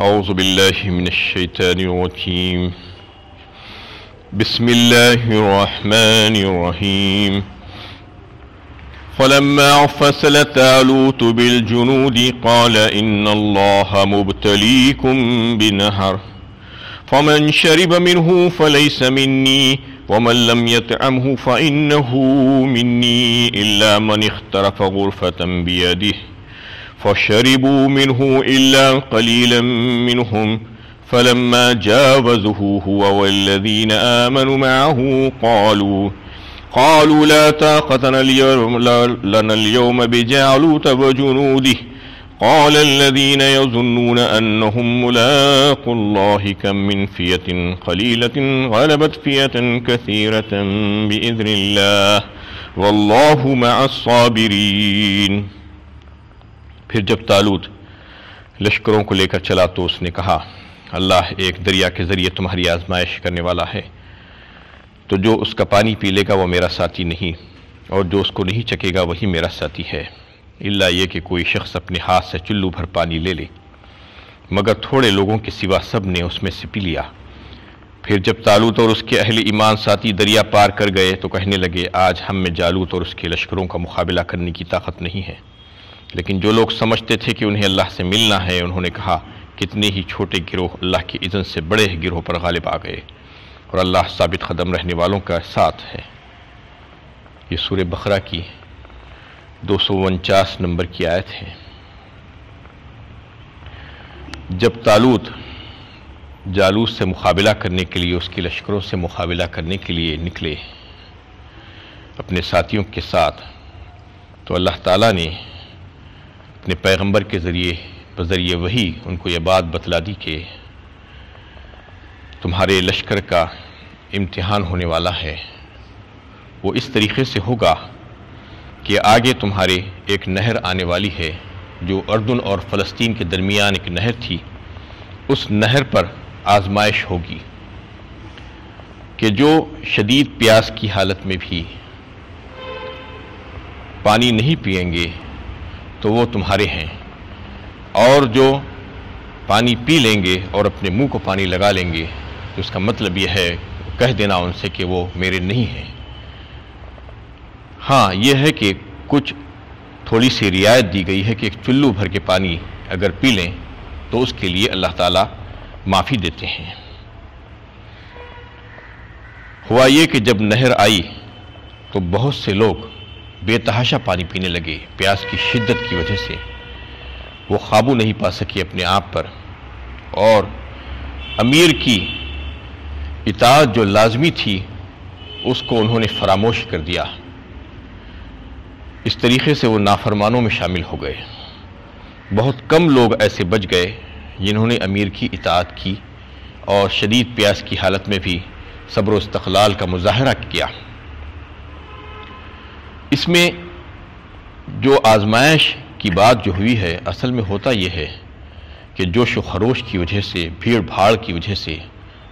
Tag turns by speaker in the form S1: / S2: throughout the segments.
S1: اعوذ باللہ من الشیطان الرجیم بسم اللہ الرحمن الرحیم فلما فصل طالوت بالجنود قال ان اللہ مبتلیکم بنہر فمن شرب منه فليس مني ومن لم يطعمه فإنه مني إلا من اخترف غرفة بيده فشربوا منه إلا قليلا منهم فلما جاوزه هو والذين آمنوا معه قالوا لا طاقة لنا اليوم بجالوت وجنوده قال الذين يظنون أنهم ملاقو الله كم من فئة قليلة غلبت فئة كثيرة بإذن الله والله مع الصابرين۔ پھر جب طالوت لشکروں کو لے کر چلا تو اس نے کہا اللہ ایک دریا کے ذریعے تمہاری آزمائش کرنے والا ہے، تو جو اس کا پانی پی لے گا وہ میرا ساتھی نہیں، اور جو اس کو نہیں چکے گا وہی میرا ساتھی ہے، الا یہ کہ کوئی شخص اپنے ہاتھ سے چلو بھر پانی لے لے، مگر تھوڑے لوگوں کے سوا سب نے اس میں سے پی لیا۔ پھر جب طالوت اور اس کے اہل ایمان ساتھی دریا پار کر گئے تو کہنے لگے آج ہم میں جالوت اور اس کے لشکروں کا مقابلہ کرنے کی طاقت نہیں ہے، لیکن جو لوگ سمجھتے تھے کہ انہیں اللہ سے ملنا ہے انہوں نے کہا کتنے ہی چھوٹے گروہ اللہ کی اذن سے بڑے گروہ پر غالب آ گئے، اور اللہ ثابت قدم رہنے والوں کا ساتھ ہے۔ یہ سورہ بقرہ کی 249 نمبر کی آیت ہے۔ جب طالوت جالوت سے مقابلہ کرنے کے لیے، اس کے لشکروں سے مقابلہ کرنے کے لیے نکلے اپنے ساتھیوں کے ساتھ، تو اللہ تعالیٰ نے اپنے پیغمبر کے بذریعے وحی ان کو یہ بات بتلا دی کہ تمہارے لشکر کا امتحان ہونے والا ہے، وہ اس طریقے سے ہوگا کہ آگے تمہارے ایک نہر آنے والی ہے جو اردن اور فلسطین کے درمیان ایک نہر تھی، اس نہر پر آزمائش ہوگی کہ جو شدید پیاس کی حالت میں بھی پانی نہیں پئیں گے تو وہ تمہارے ہیں، اور جو پانی پی لیں گے اور اپنے منہ کو پانی لگا لیں گے تو اس کا مطلب یہ ہے کہہ دینا ان سے کہ وہ میرے نہیں ہیں۔ ہاں یہ ہے کہ کچھ تھوڑی سی رعایت دی گئی ہے کہ ایک چلو بھر کے پانی اگر پی لیں تو اس کے لیے اللہ تعالیٰ معافی دیتے ہیں۔ ہوا یہ کہ جب نہر آئی تو بہت سے لوگ بے تحاشا پانی پینے لگے، پیاس کی شدت کی وجہ سے وہ قابو نہیں پا سکے اپنے آپ پر، اور امیر کی اطاعت جو لازمی تھی اس کو انہوں نے فراموش کر دیا، اس طریقے سے وہ نافرمانوں میں شامل ہو گئے۔ بہت کم لوگ ایسے بچ گئے جنہوں نے امیر کی اطاعت کی اور شدید پیاس کی حالت میں بھی صبر و استقلال کا مظاہرہ کیا۔ اس میں جو آزمائش کی بات جو ہوئی ہے، اصل میں ہوتا یہ ہے کہ جوش و خروش کی وجہ سے، بھیڑ بھاڑ کی وجہ سے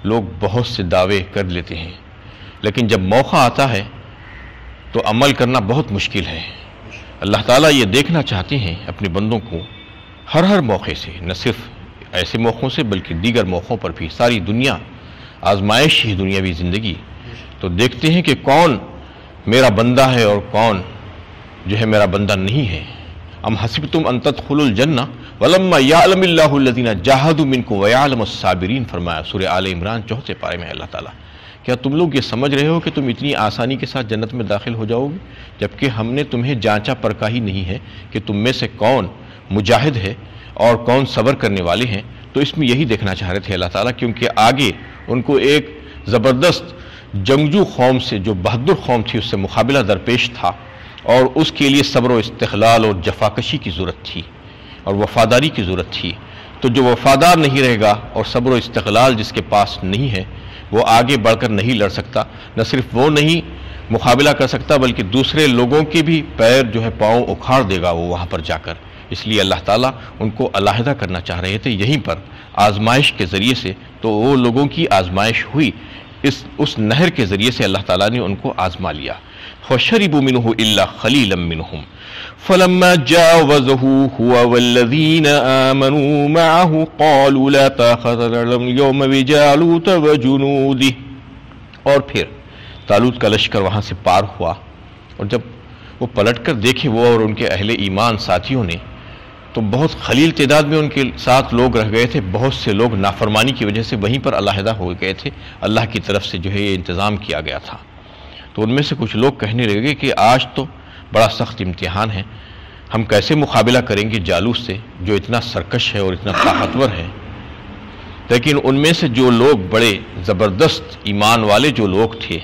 S1: لوگ بہت سے دعوے کر لیتے ہیں، لیکن جب موقع آتا ہے تو عمل کرنا بہت مشکل ہے۔ اللہ تعالیٰ یہ دیکھنا چاہتے ہیں اپنے بندوں کو ہر موقع سے، نہ صرف ایسے موقعوں سے بلکہ دیگر موقعوں پر بھی، ساری دنیا آزمائش ہی دنیاوی زندگی، تو دیکھتے ہیں کہ کون میرا بندہ ہے اور کون جو ہے میرا بندہ نہیں ہے۔ ام حسبتم ان تدخلوا الجنہ ولما یعلم اللہ الذین جاہدوا منکم ویعلم الصابرین، فرمایا سورہ آل عمران 4 پارے میں اللہ تعالیٰ، کیا تم لوگ یہ سمجھ رہے ہو کہ تم اتنی آسانی کے ساتھ جنت میں داخل ہو جاؤ گے، جبکہ ہم نے تمہیں جانچا پرکھا ہی نہیں ہے کہ تم میں سے کون مجاہد ہے اور کون صبر کرنے والے ہیں۔ تو اس میں یہی دیکھنا چاہ رہے تھے اللہ تعالیٰ، کیونکہ آگے ان کو ایک زبردست جنگجو قوم سے، جو بہادر قوم تھی، اس سے مقابلہ درپیش تھا، اور اس کے لیے صبر و استقلال اور جفاکشی کی ضرورت تھی اور وفاداری کی ضرورت تھی۔ تو جو وفادار نہیں رہے گا اور صبر و استقلال جس کے پاس نہیں ہے، وہ آگے بڑھ کر نہیں لڑ سکتا، نہ صرف وہ نہیں مقابلہ کر سکتا بلکہ دوسرے لوگوں کے بھی پیر جو ہے پاؤں اکھاڑ دے گا وہ وہاں پر جا کر۔ اس لیے اللہ تعالیٰ ان کو علیحدہ کرنا چاہ رہے تھے یہیں پر آزمائش کے ذریعے سے، تو وہ لوگوں کی آزمائش ہوئی، اس نہر کے ذریعے سے اللہ تعالیٰ نے ان کو آزما لیا۔ فشربوا منه إلا قليلا منهم فلما جاوزه هو والذين آمنوا معه قالوا لا طاقة لنا اليوم بجالوت وجنوده. اور پھر طالوت کا لشکر وہاں سے پار ہوا، اور جب وہ پلٹ کر دیکھے وہ اور ان کے اہل ایمان ساتھیوں نے، تو بہت قلیل تعداد میں ان کے ساتھ لوگ رہ گئے تھے. بہت سے لوگ نافرمانی کی وجہ سے وہیں پر علیحدہ ہو گئے تھے. اللہ کی طرف سے جو ہے یہ انتظام کیا گیا تھا. تو ان میں سے کچھ لوگ کہنے لگے کہ آج تو بڑا سخت امتحان ہے، ہم کیسے مقابلہ کریں گے جالوت سے جو اتنا سرکش ہے اور اتنا طاقتور ہے. لیکن ان میں سے جو لوگ بڑے زبردست ایمان والے جو لوگ تھے،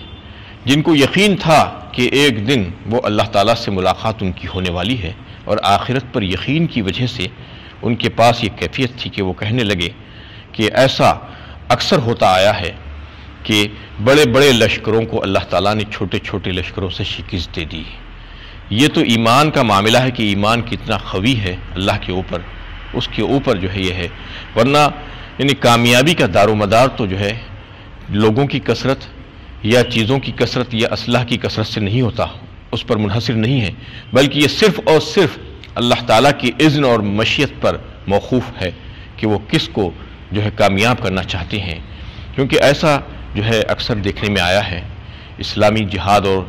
S1: جن کو یقین تھا کہ ایک دن وہ اللہ تعالیٰ سے ملاقات ان کی ہونے والی ہے، اور آخرت پر یقین کی وجہ سے ان کے پاس یہ کیفیت تھی کہ وہ کہنے لگے کہ ایسا اکثر ہوتا آیا ہے کہ بڑے بڑے لشکروں کو اللہ تعالیٰ نے چھوٹے چھوٹے لشکروں سے شکست دے دی. یہ تو ایمان کا معاملہ ہے کہ ایمان کتنا قوی ہے اللہ کے اوپر، اس کے اوپر جو ہے یہ ہے. ورنہ یعنی کامیابی کا دار و مدار تو جو ہے لوگوں کی کثرت یا چیزوں کی کثرت یا اسلحہ کی کثرت سے نہیں ہوتا، اس پر منحصر نہیں ہے، بلکہ یہ صرف اور صرف اللہ تعالیٰ کی اذن اور مشیت پر موقوف ہے کہ وہ کس کو جو ہے کامیاب کرنا چاہتے ہیں. کیونکہ ایسا جو ہے اکثر دیکھنے میں آیا ہے. اسلامی جہاد اور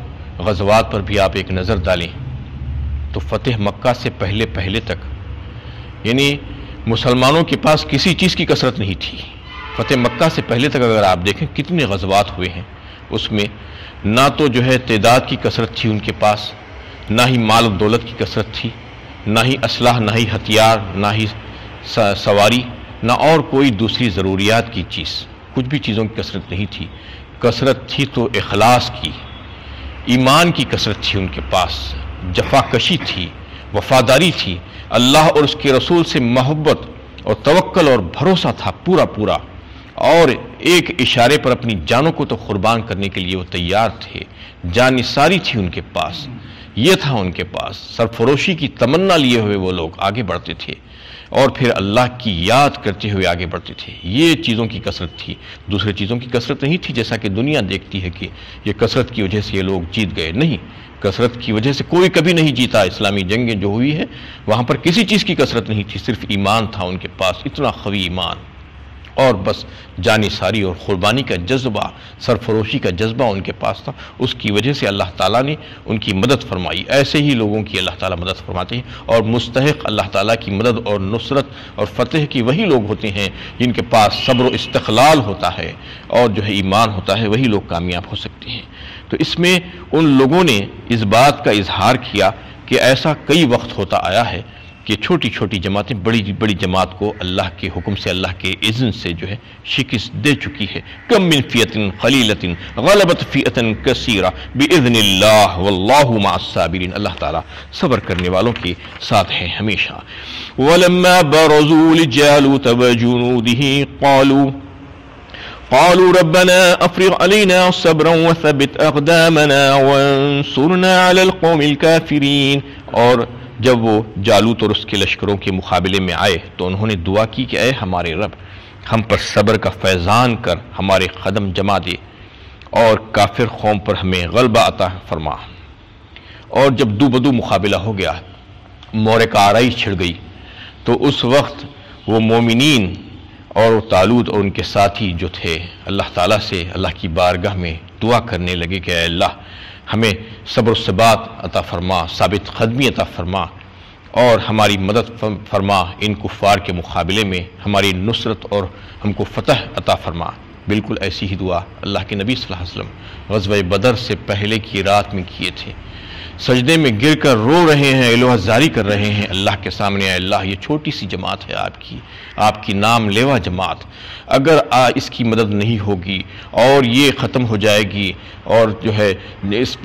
S1: غزوات پر بھی آپ ایک نظر ڈالیں تو فتح مکہ سے پہلے تک یعنی مسلمانوں کے پاس کسی چیز کی کثرت نہیں تھی. فتح مکہ سے پہلے تک اگر آپ دیکھیں کتنے غزوات ہوئے ہیں، اس میں نہ تو جو ہے تعداد کی کثرت تھی ان کے پاس، نہ ہی مال و دولت کی کثرت تھی، نہ ہی اسلحہ، نہ ہی ہتھیار، نہ ہی سواری، نہ اور کوئی دوسری ضروریات کی چیز. کچھ بھی چیزوں کی کثرت نہیں تھی. کثرت تھی تو اخلاص کی، ایمان کی کثرت تھی ان کے پاس، جفا کشی تھی، وفاداری تھی، اللہ اور اس کے رسول سے محبت اور توکل اور بھروسہ تھا پورا، اور ایک اشارے پر اپنی جانوں کو تو قربان کرنے کے لیے وہ تیار تھے. جان نثاری تھی ان کے پاس، یہ تھا ان کے پاس. سرفروشی کی تمنا لیے ہوئے وہ لوگ آگے بڑھتے تھے، اور پھر اللہ کی یاد کرتے ہوئے آگے بڑھتے تھے. یہ چیزوں کی کثرت تھی، دوسرے چیزوں کی کثرت نہیں تھی جیسا کہ دنیا دیکھتی ہے کہ یہ کثرت کی وجہ سے یہ لوگ جیت گئے. نہیں، کثرت کی وجہ سے کوئی کبھی نہیں جیتا. اسلامی جنگیں جو ہوئی ہیں وہاں پر کسی چیز کی کثرت نہیں تھی، صرف ایمان تھا ان کے پاس، اتنا قوی ایمان، اور بس جانی ساری اور قربانی کا جذبہ، سرفروشی کا جذبہ ان کے پاس تھا. اس کی وجہ سے اللہ تعالیٰ نے ان کی مدد فرمائی. ایسے ہی لوگوں کی اللہ تعالیٰ مدد فرماتے ہیں، اور مستحق اللہ تعالیٰ کی مدد اور نصرت اور فتح کی وہی لوگ ہوتے ہیں جن کے پاس صبر و استقلال ہوتا ہے اور جو ہے ایمان ہوتا ہے. وہی لوگ کامیاب ہو سکتے ہیں. تو اس میں ان لوگوں نے اس بات کا اظہار کیا کہ ایسا کئی وقت ہوتا آیا ہے کہ چھوٹی چھوٹی جماعتیں بڑی جماعت کو اللہ کے حکم سے، اللہ کے اذن سے جو ہے شکست دے چکی ہے. کم من فیۃ قلیلۃ غلبت فیۃ کثیرہ باذن اللہ واللہ مع الصابرین. اللہ تعالیٰ صبر کرنے والوں کے ساتھ ہے ہمیشہ. ولما برزوا لجالوت وجنوده قالوا ربنا افرغ علينا صبرا وثبت اقدامنا وانصرنا على القوم الكافرين. اور جب وہ جالوت اور اس کے لشکروں کے مقابلے میں آئے تو انہوں نے دعا کی کہ اے ہمارے رب، ہم پر صبر کا فیضان کر ہمارے قدم جما دے اور کافر قوم پر ہمیں غلبہ عطا فرما. اور جب دو بدو مقابلہ ہو گیا، مورکہ آرائی چھڑ گئی، تو اس وقت وہ مومنین اور وہ طالوت اور ان کے ساتھی جو تھے اللہ تعالیٰ سے اللہ کی بارگاہ میں دعا کرنے لگے کہ اے اللہ، ہمیں صبر و ثبات عطا فرما، ثابت قدمی عطا فرما، اور ہماری مدد فرما ان کفار کے مقابلے میں، ہماری نصرت اور ہم کو فتح عطا فرما. بالکل ایسی ہی دعا اللہ کے نبی صلی اللہ علیہ وسلم غزوہ بدر سے پہلے کی رات میں کیے تھے. سجدے میں گر کر رو رہے ہیں، الوہ زاری کر رہے ہیں اللہ کے سامنے. اے اللہ، یہ چھوٹی سی جماعت ہے آپ کی نام لیوا جماعت، اگر اس کی مدد نہیں ہوگی اور یہ ختم ہو جائے گی اور جو ہے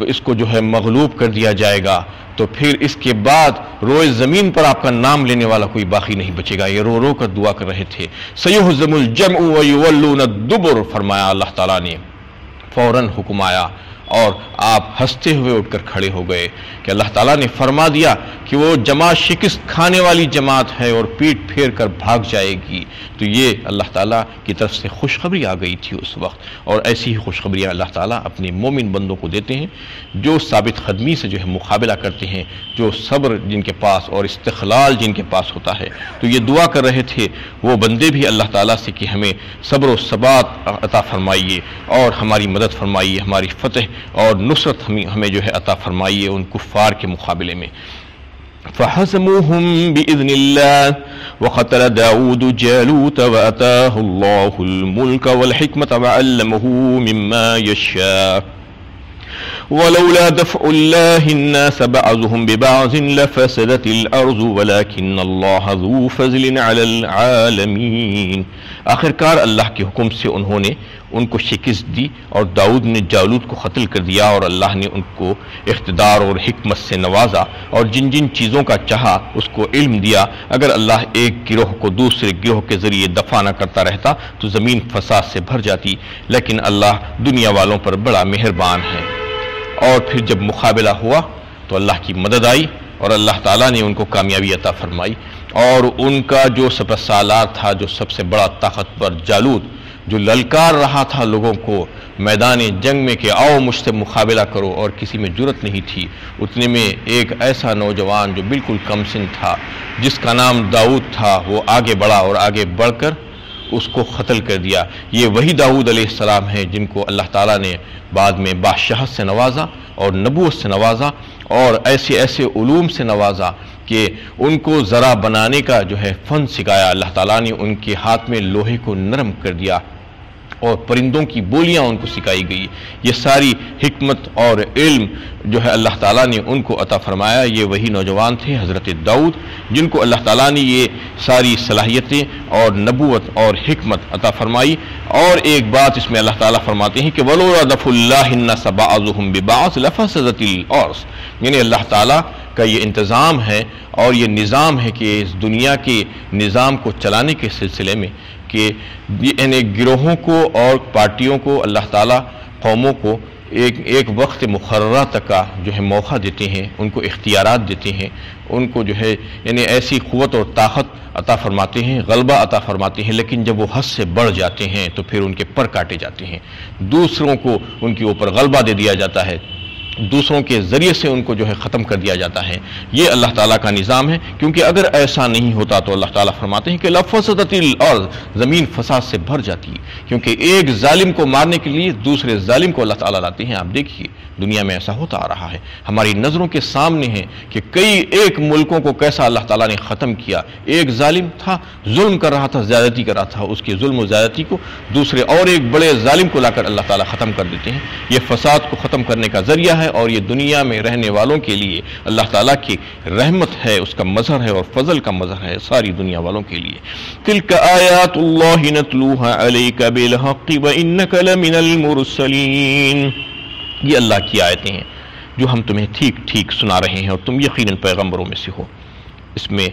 S1: اس کو جو ہے مغلوب کر دیا جائے گا، تو پھر اس کے بعد روئے زمین پر آپ کا نام لینے والا کوئی باقی نہیں بچے گا. یہ رو رو کر دعا کر رہے تھے. سیہزم الجمع ویولون الدبر فرمایا اللہ تعالیٰ نے. فوراً حکم آیا اور آپ ہنستے ہوئے اٹھ کر کھڑے ہو گئے کہ اللہ تعالیٰ نے فرما دیا کہ وہ جماعت شکست کھانے والی جماعت ہے اور پیٹ پھیر کر بھاگ جائے گی. تو یہ اللہ تعالیٰ کی طرف سے خوشخبری آ گئی تھی اس وقت، اور ایسی ہی خوشخبریاں اللہ تعالیٰ اپنے مومن بندوں کو دیتے ہیں جو ثابت قدمی سے جو ہے مقابلہ کرتے ہیں، جو صبر جن کے پاس اور استقلال جن کے پاس ہوتا ہے. تو یہ دعا کر رہے تھے وہ بندے بھی اللہ تعالیٰ سے کہ ہمیں صبر و ثبات عطا فرمائیے اور ہماری مدد فرمائیے، ہماری فتح اور نصرت ہمیں جو ہے عطا فرمائیے ان کفار کے مقابلے میں. فَحَزَمُوهُمْ بِإِذْنِ اللَّهِ وَقَتَلَ دَاوُودُ جَالُوتَ وَآتَاهُ اللَّهُ الْمُلْكَ وَالْحِكْمَةَ وَعَلَّمَهُ مِمَّا يَشَاءُ وَلَوْلَا دَفْعُ اللَّهِ النَّاسَ بَعْضُهُمْ بِبَعْضٍ لَفَسَدَتِ الْأَرْضُ وَلَكِنَّ اللَّهَ ذُو فَضْلٍ عَلَى الْعَالَمِينَ. آخرکار اللہ کے حکم سے انہوں نے ان کو شکست دی اور داؤد نے جالوت کو قتل کر دیا، اور اللہ نے ان کو اقتدار اور حکمت سے نوازا اور جن جن چیزوں کا چاہا اس کو علم دیا. اگر اللہ ایک گروہ کو دوسرے گروہ کے ذریعے دفع نہ کرتا رہتا تو زمین فساد سے بھر جاتی، لیکن اللہ دنیا والوں پر بڑا مہربان ہے. اور پھر جب مقابلہ ہوا تو اللہ کی مدد آئی اور اللہ تعالیٰ نے ان کو کامیابی عطا فرمائی، اور ان کا جو سپہ سالار تھا، جو سب سے بڑا طاقتور جالوت، جو للکار رہا تھا لوگوں کو میدان جنگ میں کہ آؤ مجھ سے مقابلہ کرو، اور کسی میں جرت نہیں تھی، اتنے میں ایک ایسا نوجوان جو بالکل کم سن تھا جس کا نام داؤد تھا، وہ آگے بڑھا اور آگے بڑھ کر اس کو قتل کر دیا. یہ وہی داؤد علیہ السلام ہیں جن کو اللہ تعالیٰ نے بعد میں بادشاہت سے نوازا اور نبوت سے نوازا اور ایسے ایسے علوم سے نوازا کہ ان کو ذرا بنانے کا جو ہے فن سکھایا. اللہ تعالیٰ نے ان کے ہاتھ میں لوہے کو نرم کر دیا اور پرندوں کی بولیاں ان کو سکھائی گئی. یہ ساری حکمت اور علم جو ہے اللہ تعالیٰ نے ان کو عطا فرمایا. یہ وہی نوجوان تھے حضرت داؤد جن کو اللہ تعالیٰ نے یہ ساری صلاحیتیں اور نبوت اور حکمت عطا فرمائی. اور ایک بات اس میں اللہ تعالیٰ فرماتے ہیں کہ وَلَوْلَا دَفْعُ اللَّهِ النَّاسَ بَعْضُهُمْ بِبَعْضٍ لَفَسَدَتِ الْأَرْضُ. یعنی اللہ تعالیٰ کا یہ انتظام ہے اور یہ نظام ہے کہ اس دنیا کے نظام کو چلانے کے سلسلے میں کہ یعنی گروہوں کو اور پارٹیوں کو اللہ تعالیٰ قوموں کو ایک وقت مقررہ تک کا جو ہے موقع دیتے ہیں، ان کو اختیارات دیتے ہیں، ان کو جو ہے یعنی ایسی قوت اور طاقت عطا فرماتے ہیں، غلبہ عطا فرماتے ہیں، لیکن جب وہ حد سے بڑھ جاتے ہیں تو پھر ان کے پر کاٹے جاتے ہیں، دوسروں کو ان کے اوپر غلبہ دے دیا جاتا ہے، دوسروں کے ذریعے سے ان کو جو ہے ختم کر دیا جاتا ہے. یہ اللہ تعالیٰ کا نظام ہے، کیونکہ اگر ایسا نہیں ہوتا تو اللہ تعالیٰ فرماتے ہیں کہ لفسدت الارض، زمین فساد سے بھر جاتی ہے، کیونکہ ایک ظالم کو مارنے کے لیے دوسرے ظالم کو اللہ تعالیٰ لاتے ہیں. آپ دیکھیے دنیا میں ایسا ہوتا آ رہا ہے، ہماری نظروں کے سامنے ہے کہ ایک ملکوں کو کیسا اللہ تعالیٰ نے ختم کیا. ایک ظالم تھا، ظلم کر رہا تھا، زیادتی کر رہا تھا، اس کے ظلم و زیادتی کو دوسرے اور ایک بڑے ظالم کو لا کر اللہ تعالیٰ ختم کر دیتے ہیں. یہ فساد کو ختم کرنے کا ذریعہ ہے اور یہ دنیا میں رہنے والوں کے لیے اللہ تعالیٰ کی رحمت ہے، اس کا مظہر ہے اور فضل کا مظہر ہے ساری دنیا والوں کے لیے. تلک آیات اللہ نتلوها علیک بالحق وانک لمن المرسلین. یہ اللہ کی آیتیں ہیں جو ہم تمہیں ٹھیک ٹھیک سنا رہے ہیں اور تم یقیناً پیغمبروں میں سے ہو. اس میں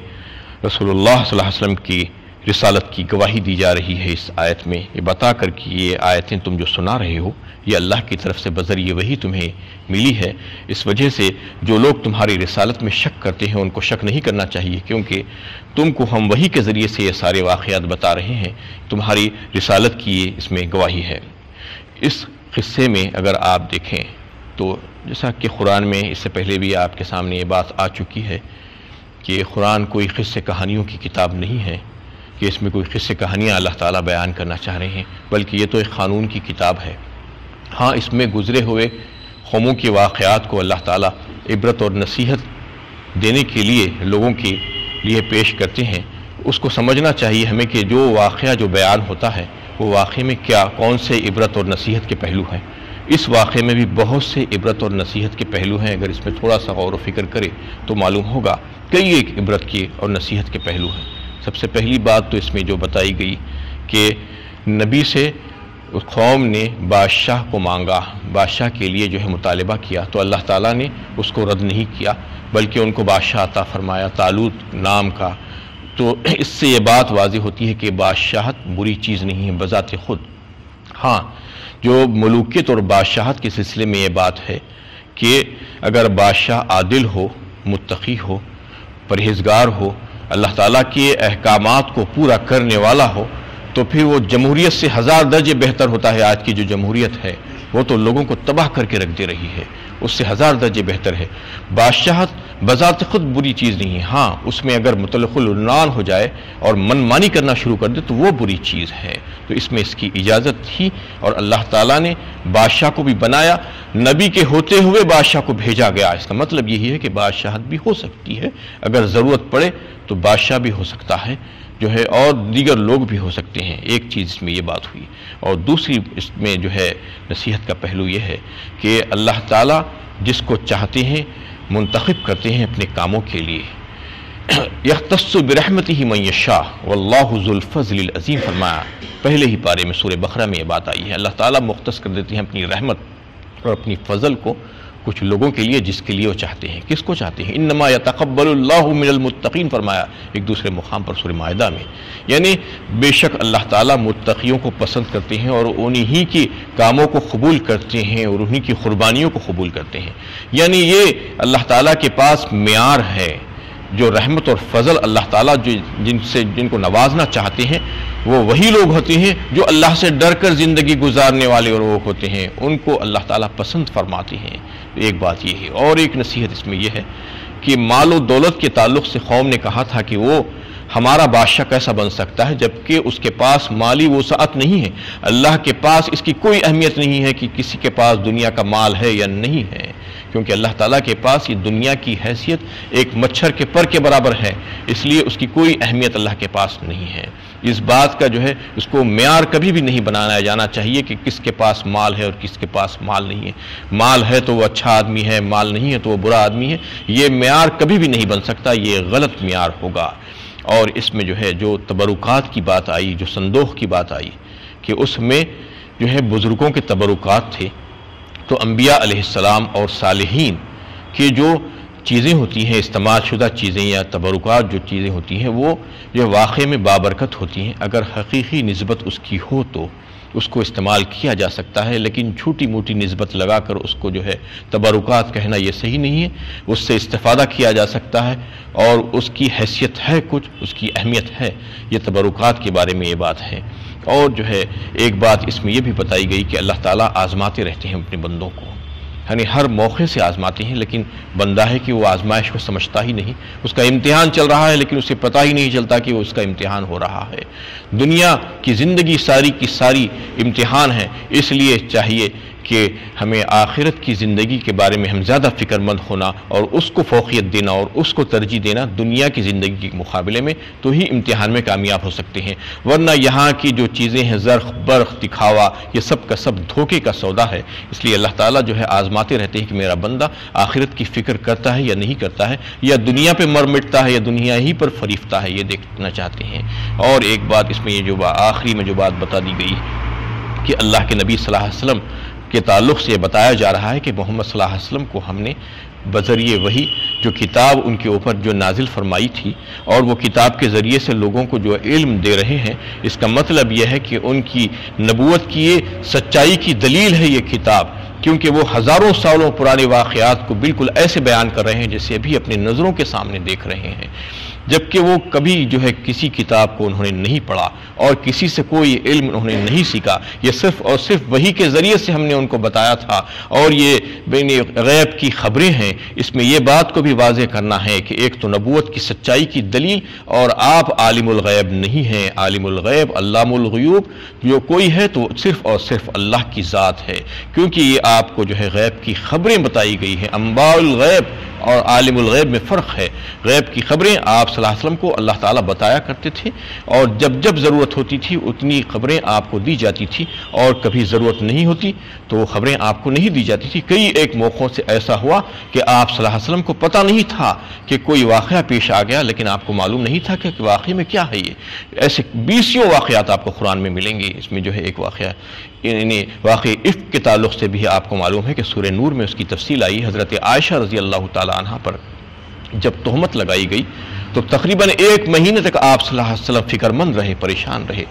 S1: رسول اللہ صلی اللہ علیہ وسلم کی رسالت کی گواہی دی جا رہی ہے. اس آیت میں یہ بتا کر کہ یہ آیتیں تم جو سنا رہے ہو یہ اللہ کی طرف سے بذریعہ وہی تمہیں ملی ہے. اس وجہ سے جو لوگ تمہاری رسالت میں شک کرتے ہیں ان کو شک نہیں کرنا چاہیے، کیونکہ تم کو ہم وہی کے ذریعے سے یہ سارے واقعات بتا رہے ہیں. تمہاری رسالت کی اس میں گواہی ہے. اس قصے میں اگر آپ دیکھیں تو جیسا کہ قرآن میں اس سے پہلے بھی آپ کے سامنے یہ بات آ چکی ہے کہ قرآن کوئی قصے کہانیوں کی کتاب نہیں ہے کہ اس میں کوئی قصے کہانیاں اللہ تعالیٰ بیان کرنا چاہ رہے ہیں، بلکہ یہ تو ایک قانون کی کتاب ہے. ہاں اس میں گزرے ہوئے قوموں کے واقعات کو اللہ تعالیٰ عبرت اور نصیحت دینے کے لیے لوگوں کے لیے پیش کرتے ہیں. اس کو سمجھنا چاہیے ہمیں کہ جو واقعہ جو بیان ہوتا ہے وہ واقعے میں کون سے عبرت اور نصیحت کے پہلو ہیں. اس واقعے میں بھی بہت سے عبرت اور نصیحت کے پہلو ہیں. اگر اس میں تھوڑا سا غور و فکر کرے تو معلوم ہوگا کئی ایک عبرت کے اور نصیحت کے پہلو ہیں. سب سے پہلی بات تو اس میں جو بتائی گئی کہ نبی سے قوم نے بادشاہ کو مانگا، بادشاہ کے لیے جو ہے مطالبہ کیا تو اللہ تعالیٰ نے اس کو رد نہیں کیا بلکہ ان کو بادشاہ عطا فرمایا طالوت نام کا. تو اس سے یہ بات واضح ہوتی ہے کہ بادشاہت بری چیز نہیں ہے بذات خود.
S2: ہاں جو ملوکیت اور بادشاہت کے سلسلے میں یہ بات ہے کہ اگر بادشاہ عادل ہو، متقی ہو، پرہیزگار ہو، اللہ تعالیٰ کے احکامات کو پورا کرنے والا ہو، تو پھر وہ جمہوریت سے 1000 درجے بہتر ہوتا ہے۔ آج کی جو جمہوریت ہے وہ تو لوگوں کو تباہ کر کے رکھ دے رہی ہے، اس سے 1000 درجے بہتر ہے۔ بادشاہت بذات خود بری چیز نہیں ہے، ہاں اس میں اگر مطلق العنان ہو جائے اور من مانی کرنا شروع کر دے تو وہ بری چیز ہے، تو اس میں اس کی اجازت تھی۔ اور اللہ تعالیٰ نے بادشاہ کو بھی بنایا، نبی کے ہوتے ہوئے بادشاہ کو بھیجا گیا۔ اس کا مطلب یہی ہے کہ بادشاہت بھی ہو سکتی ہے، اگر ضرورت پڑے تو بادشاہ بھی ہو سکتا ہے جو ہے، اور دیگر لوگ بھی ہو سکتے ہیں۔ ایک چیز اس میں یہ بات ہوئی، اور دوسری اس میں جو ہے نصیحت کا پہلو یہ ہے کہ اللہ تعالیٰ جس کو چاہتے ہیں منتخب کرتے ہیں اپنے کاموں کے لیے۔ یختص برحمتہ من یشاء واللہ ذو الفضل العظیم فرمایا، پہلے ہی پارے میں سورہ بقرہ میں یہ بات آئی ہے، اللہ تعالیٰ مختص کر دیتے ہیں اپنی رحمت اور اپنی فضل کو کچھ لوگوں کے لیے جس کے لیے وہ چاہتے ہیں۔ کس کو چاہتے ہیں؟ انما یتقبل اللہ من المتقین فرمایا ایک دوسرے مقام پر سورہ مائدہ میں، یعنی بے شک اللہ تعالیٰ متقیوں کو پسند کرتے ہیں اور انہی کی کاموں کو قبول کرتے ہیں اور انہی کی قربانیوں کو قبول کرتے ہیں۔ یعنی یہ اللہ تعالیٰ کے پاس معیار ہے، جو رحمت اور فضل اللہ تعالیٰ جن کو نوازنا چاہتے ہیں وہ وہی لوگ ہوتے ہیں جو اللہ سے ڈر کر زندگی گزارنے والے لوگ ہوتے ہیں، ان کو اللہ تعالیٰ پسند فرماتے ہیں۔ ایک بات یہ ہے، اور ایک نصیحت اس میں یہ ہے کہ مال و دولت کے تعلق سے قوم نے کہا تھا کہ وہ ہمارا بادشاہ کیسا بن سکتا ہے جبکہ اس کے پاس مالی وسعت نہیں ہے۔ اللہ کے پاس اس کی کوئی اہمیت نہیں ہے کہ کسی کے پاس دنیا کا مال ہے یا نہیں ہے، کیونکہ اللہ تعالیٰ کے پاس یہ دنیا کی حیثیت ایک مچھر کے پر کے برابر ہے، اس لیے اس کی کوئی اہمیت اللہ کے پاس نہیں ہے۔ اس بات کا جو ہے اس کو معیار کبھی بھی نہیں بنایا جانا چاہیے کہ کس کے پاس مال ہے اور کس کے پاس مال نہیں ہے۔ مال ہے تو وہ اچھا آدمی ہے، مال نہیں ہے تو وہ برا آدمی ہے، یہ معیار کبھی بھی نہیں بن سکتا، یہ غلط معیار ہوگا۔ اور اس میں جو ہے جو تبرکات کی بات آئی، جو صندوق کی بات آئی کہ اس میں جو ہے بزرگوں کے تبرکات تھے، تو انبیاء علیہ السلام اور صالحین کی جو چیزیں ہوتی ہیں، استعمال شدہ چیزیں یا تبرکات جو چیزیں ہوتی ہیں، وہ جو واقع میں بابرکت ہوتی ہیں، اگر حقیقی نسبت اس کی ہو تو اس کو استعمال کیا جا سکتا ہے، لیکن چھوٹی موٹی نسبت لگا کر اس کو جو ہے تبرکات کہنا یہ صحیح نہیں ہے۔ اس سے استفادہ کیا جا سکتا ہے اور اس کی حیثیت ہے، کچھ اس کی اہمیت ہے، یہ تبرکات کے بارے میں یہ بات ہے۔ اور جو ہے ایک بات اس میں یہ بھی بتائی گئی کہ اللہ تعالیٰ آزماتے رہتے ہیں اپنے بندوں کو، یعنی ہر موقع سے آزماتے ہیں، لیکن بندہ ہے کہ وہ آزمائش کو سمجھتا ہی نہیں، اس کا امتحان چل رہا ہے لیکن اسے پتہ ہی نہیں چلتا کہ وہ اس کا امتحان ہو رہا ہے۔ دنیا کی زندگی ساری کی ساری امتحان ہے، اس لیے چاہیے کہ ہمیں آخرت کی زندگی کے بارے میں ہم زیادہ فکر مند ہونا اور اس کو فوقیت دینا اور اس کو ترجیح دینا دنیا کی زندگی کے مقابلے میں، تو ہی امتحان میں کامیاب ہو سکتے ہیں، ورنہ یہاں کی جو چیزیں ہیں زرخ برخ دکھاوا، یہ سب کا سب دھوکے کا سودا ہے۔ اس لیے اللہ تعالیٰ جو ہے آزماتے رہتے ہیں کہ میرا بندہ آخرت کی فکر کرتا ہے یا نہیں کرتا ہے، یا دنیا پہ مر مٹتا ہے یا دنیا ہی پر فریفتہ ہے، یہ دیکھنا چاہتے ہیں۔ اور ایک بات اس میں یہ جو آخری میں جو بات بتا دی گئی کہ اللہ کے نبی صلی اللہ علیہ وسلم کے تعلق سے یہ بتایا جا رہا ہے کہ محمد صلی اللہ علیہ وسلم کو ہم نے بذریعے وحی جو کتاب ان کے اوپر جو نازل فرمائی تھی، اور وہ کتاب کے ذریعے سے لوگوں کو جو علم دے رہے ہیں، اس کا مطلب یہ ہے کہ ان کی نبوت کی یہ سچائی کی دلیل ہے یہ کتاب، کیونکہ وہ ہزاروں سالوں پرانے واقعات کو بالکل ایسے بیان کر رہے ہیں جیسے ابھی اپنے نظروں کے سامنے دیکھ رہے ہیں، جبکہ وہ کبھی جو ہے کسی کتاب کو انہوں نے نہیں پڑھا اور کسی سے کوئی علم انہوں نے نہیں سیکھا، یہ صرف اور صرف وحی کے ذریعے سے ہم نے ان کو بتایا تھا۔ اور یہ بین غیب کی خبریں ہیں، اس میں یہ بات کو بھی واضح کرنا ہے کہ ایک تو نبوت کی سچائی کی دلیل، اور آپ عالم الغیب نہیں ہیں، عالم الغیب علام الغیوب جو کوئی ہے تو صرف اور صرف اللہ کی ذات ہے، کیونکہ یہ آپ کو جو ہے غیب کی خبریں بتائی گئی ہیں۔ انباء الغیب اور عالم الغیب میں فرق ہے۔ غیب کی خبریں آپ صلی اللہ علیہ وسلم کو اللہ تعالیٰ بتایا کرتے تھے، اور جب جب ضرورت ہوتی تھی اتنی خبریں آپ کو دی جاتی تھی، اور کبھی ضرورت نہیں ہوتی تو وہ خبریں آپ کو نہیں دی جاتی تھی۔ کئی ایک موقعوں سے ایسا ہوا کہ آپ صلی اللہ علیہ وسلم کو پتہ نہیں تھا کہ کوئی واقعہ پیش آ گیا، لیکن آپ کو معلوم نہیں تھا کہ واقعے میں کیا ہے یہ۔ ایسے 20 واقعات آپ کو قرآن میں ملیں گے۔ اس میں جو ہے ایک واقعہ یعنی واقعی عفق کے تعلق سے بھی آپ کو معلوم ہے کہ سورہ نور میں اس کی تفصیل آئی۔ حضرت عائشہ رضی اللہ تعالی عنہ پر جب تہمت لگائی گئی تو تقریباً 1 مہینے تک آپ صلی اللہ علیہ وسلم فکر مند رہے، پریشان رہے،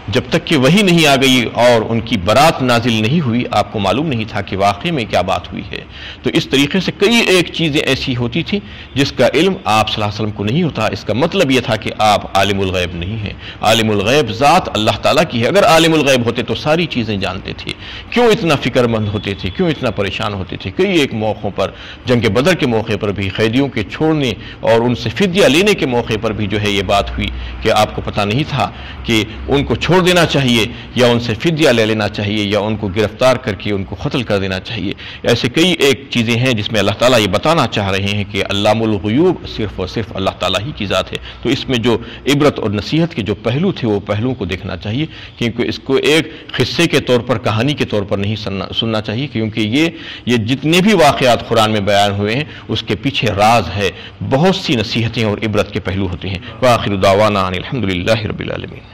S2: جب تک کہ وحی نہیں آ گئی اور ان کی برات نازل نہیں ہوئی، آپ کو معلوم نہیں تھا کہ واقعی میں کیا بات ہوئی ہے۔ تو اس طریقے سے کئی ایک چیزیں ایسی ہوتی تھیں جس کا علم آپ صلی اللہ علیہ وسلم کو نہیں ہوتا۔ اس کا مطلب یہ تھا کہ آپ عالم الغیب نہیں ہیں، عالم الغیب ذات اللہ تعالیٰ کی ہے۔ اگر عالم الغیب ہوتے تو ساری چیزیں جانتے تھے، کیوں اتنا فکر مند ہوتے تھے، کیوں اتنا پریشان ہوتے تھے؟ کئی ایک موقعوں پر، جنگ بدر کے موقع پر بھی، قیدیوں کے چھوڑنے اور ان سے فدیہ لینے کے موقع پر بھی جو ہے یہ بات ہوئی کہ آپ کو پتہ نہیں تھا کہ ان کو چھوڑ دینا چاہیے یا ان سے فدیہ لے لینا چاہیے یا ان کو گرفتار کر کے ان کو قتل کر دینا چاہیے۔ ایسے کئی ایک چیزیں ہیں جس میں اللہ تعالیٰ یہ بتانا چاہ رہے ہیں کہ علام الغیوب صرف اور صرف اللہ تعالیٰ ہی کی ذات ہے۔ تو اس میں جو عبرت اور نصیحت کے جو پہلو تھے وہ پہلوؤں کو دیکھنا چاہیے، کیونکہ اس کو ایک قصے کے طور پر، کہانی کے طور پر نہیں سننا چاہیے، کیونکہ یہ جتنے بھی واقعات قرآن میں بیان ہوئے ہیں اس کے پیچھے راز ہے، بہت سی نصیحتیں اور عبرت کے پہلو ہوتے ہیں۔ وآخر دعوانا ان الحمد للہ رب العالمین۔